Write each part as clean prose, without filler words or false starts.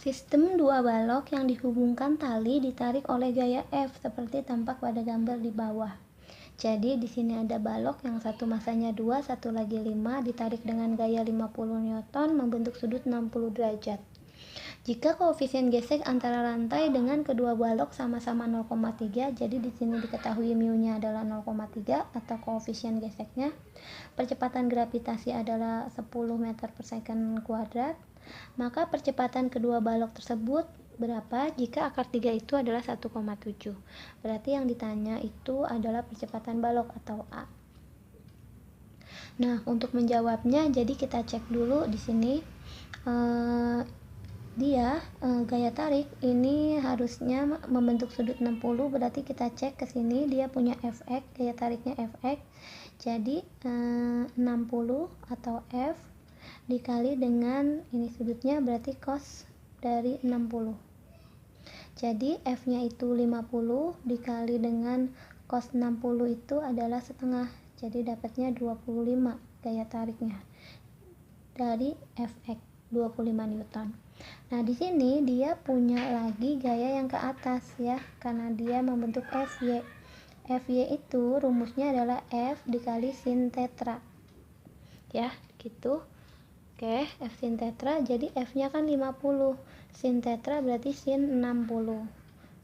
Sistem dua balok yang dihubungkan tali ditarik oleh gaya F seperti tampak pada gambar di bawah. Jadi di sini ada balok yang satu masanya 2, satu lagi 5, ditarik dengan gaya 50 Newton membentuk sudut 60 derajat. Jika koefisien gesek antara rantai dengan kedua balok sama-sama 0,3, jadi di sini diketahui mu-nya adalah 0,3 atau koefisien geseknya. Percepatan gravitasi adalah 10 meter per second kuadrat. Maka percepatan kedua balok tersebut berapa jika akar 3 itu adalah 1,7. Berarti yang ditanya itu adalah percepatan balok atau A. Nah, untuk menjawabnya jadi kita cek dulu di sini. Gaya tarik ini harusnya membentuk sudut 60, berarti kita cek ke sini dia punya Fx, gaya tariknya Fx. Jadi 60 atau F dikali dengan ini sudutnya berarti cos dari 60. Jadi F-nya itu 50 dikali dengan cos 60 itu adalah setengah. Jadi dapatnya 25 gaya tariknya dari Fx 25 Newton. Nah, di sini dia punya lagi gaya yang ke atas ya, karena dia membentuk Fy. Fy itu rumusnya adalah F dikali sin tetra. Ya, gitu. Oke, F sin tetra, jadi F-nya kan 50. Sin tetra berarti sin 60.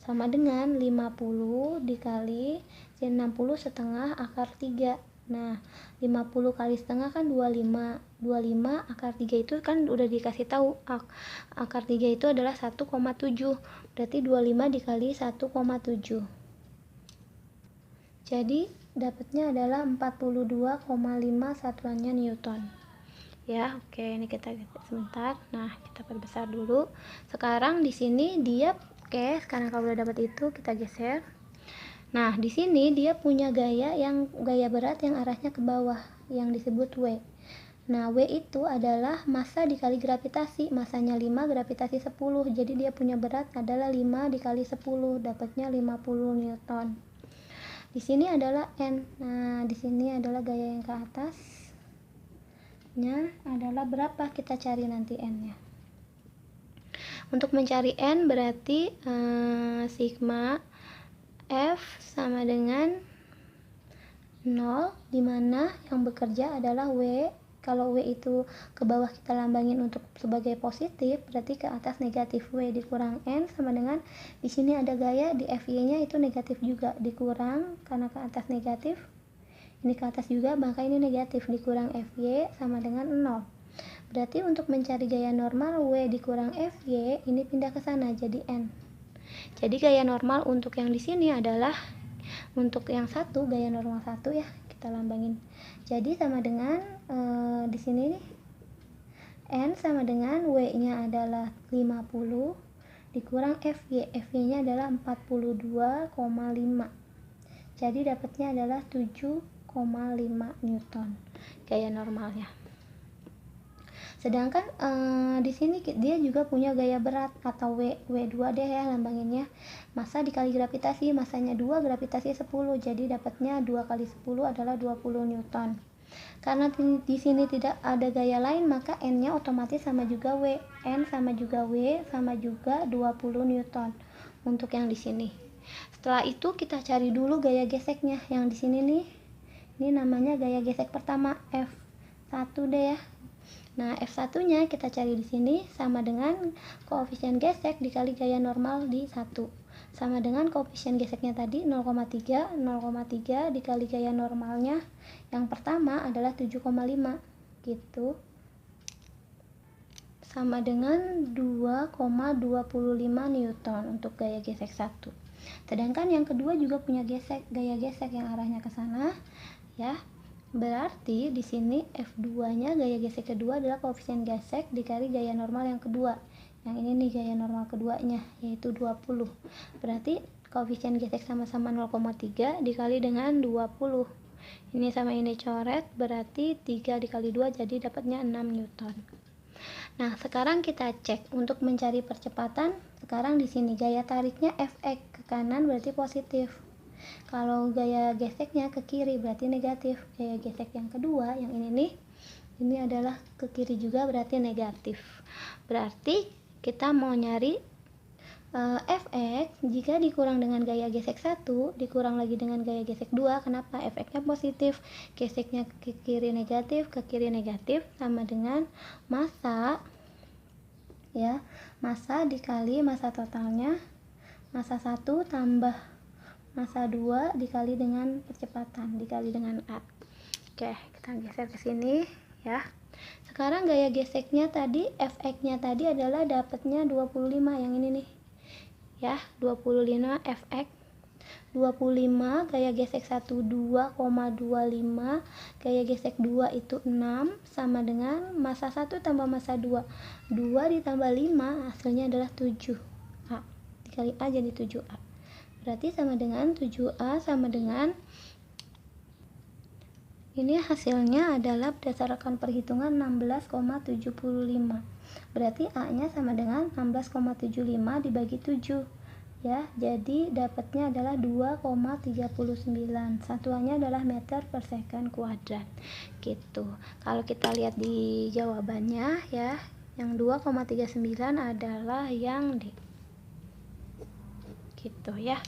Sama dengan 50 dikali sin 60 setengah akar 3. Nah, 50 kali setengah kan 25. 25 akar 3 itu kan udah dikasih tahu. Akar 3 itu adalah 1,7. Berarti 25 dikali 1,7. Jadi, dapatnya adalah 42,5 satuannya Newton. Ya, oke, ini kita sebentar. Nah, kita perbesar dulu. Sekarang di sini dia sekarang kalau udah dapat itu kita geser. Nah, di sini dia punya gaya berat yang arahnya ke bawah yang disebut W. Nah, W itu adalah massa dikali gravitasi. Massanya 5, gravitasi 10. Jadi dia punya berat adalah 5 dikali 10, dapatnya 50 Newton. Di sini adalah N. Nah, di sini adalah gaya yang ke atasnya adalah berapa? Kita cari nanti N-nya. Untuk mencari N berarti sigma F sama dengan 0, dimana yang bekerja adalah W. Kalau W itu ke bawah kita lambangin untuk sebagai positif, berarti ke atas negatif. W dikurang N sama dengan di sini ada gaya di Fy-nya itu negatif juga, dikurang karena ke atas negatif. Ini ke atas juga, maka ini negatif, dikurang Fy sama dengan 0. Berarti untuk mencari gaya normal W dikurang Fy ini pindah ke sana jadi N. Jadi gaya normal untuk yang di sini adalah untuk yang satu, gaya normal 1 ya, kita lambangin. Jadi sama dengan di sini nih N sama dengan W-nya adalah 50 dikurang Fy. Fy-nya adalah 42,5. Jadi dapatnya adalah 7,5 Newton gaya normalnya. Sedangkan di sini dia juga punya gaya berat atau W2 deh ya lambanginnya. Massa dikali gravitasi, massanya 2, gravitasi 10. Jadi dapatnya 2 kali 10 adalah 20 Newton. Karena di sini tidak ada gaya lain, maka N-nya otomatis sama juga W. N sama juga W sama juga 20 Newton untuk yang di sini. Setelah itu kita cari dulu gaya geseknya. Yang di sini nih, ini namanya gaya gesek pertama F1 deh ya. Nah, F1-nya kita cari di sini sama dengan koefisien gesek dikali gaya normal di 1. Sama dengan koefisien geseknya tadi 0,3 dikali gaya normalnya yang pertama adalah 7,5 gitu. Sama dengan 2,25 Newton untuk gaya gesek 1. Sedangkan yang kedua juga punya gaya gesek yang arahnya ke sana ya. Berarti di sini F2-nya gaya gesek kedua adalah koefisien gesek dikali gaya normal yang kedua. Yang ini nih gaya normal keduanya yaitu 20. Berarti koefisien gesek sama-sama 0,3 dikali dengan 20. Ini sama ini coret, berarti 3 dikali 2 jadi dapatnya 6 Newton. Nah, sekarang kita cek untuk mencari percepatan. Sekarang di sini gaya tariknya Fx ke kanan berarti positif. Kalau gaya geseknya ke kiri berarti negatif. Gaya gesek yang kedua, yang ini nih, ini adalah ke kiri juga berarti negatif. Berarti kita mau nyari Fx jika dikurang dengan gaya gesek 1 dikurang lagi dengan gaya gesek 2. Kenapa? Fx-nya positif, geseknya ke kiri negatif, sama dengan massa ya, massa dikali massa totalnya, massa 1 tambah massa 2 dikali dengan percepatan dikali dengan A. Oke, kita geser ke sini ya. Sekarang gaya geseknya tadi, Fx-nya tadi adalah dapatnya 25 yang ini nih ya, 25 Fx 25, gaya gesek 1 2,25, gaya gesek 2 itu 6, sama dengan massa 1 tambah massa 2 ditambah 5 hasilnya adalah 7A, dikali A jadi 7A, berarti sama dengan 7A sama dengan ini hasilnya adalah berdasarkan perhitungan 16,75. Berarti A-nya sama dengan 16,75 dibagi 7. Ya, jadi dapatnya adalah 2,39. Satuannya adalah meter per second kuadrat. Gitu. Kalau kita lihat di jawabannya ya, yang 2,39 adalah yang D. Gitu ya.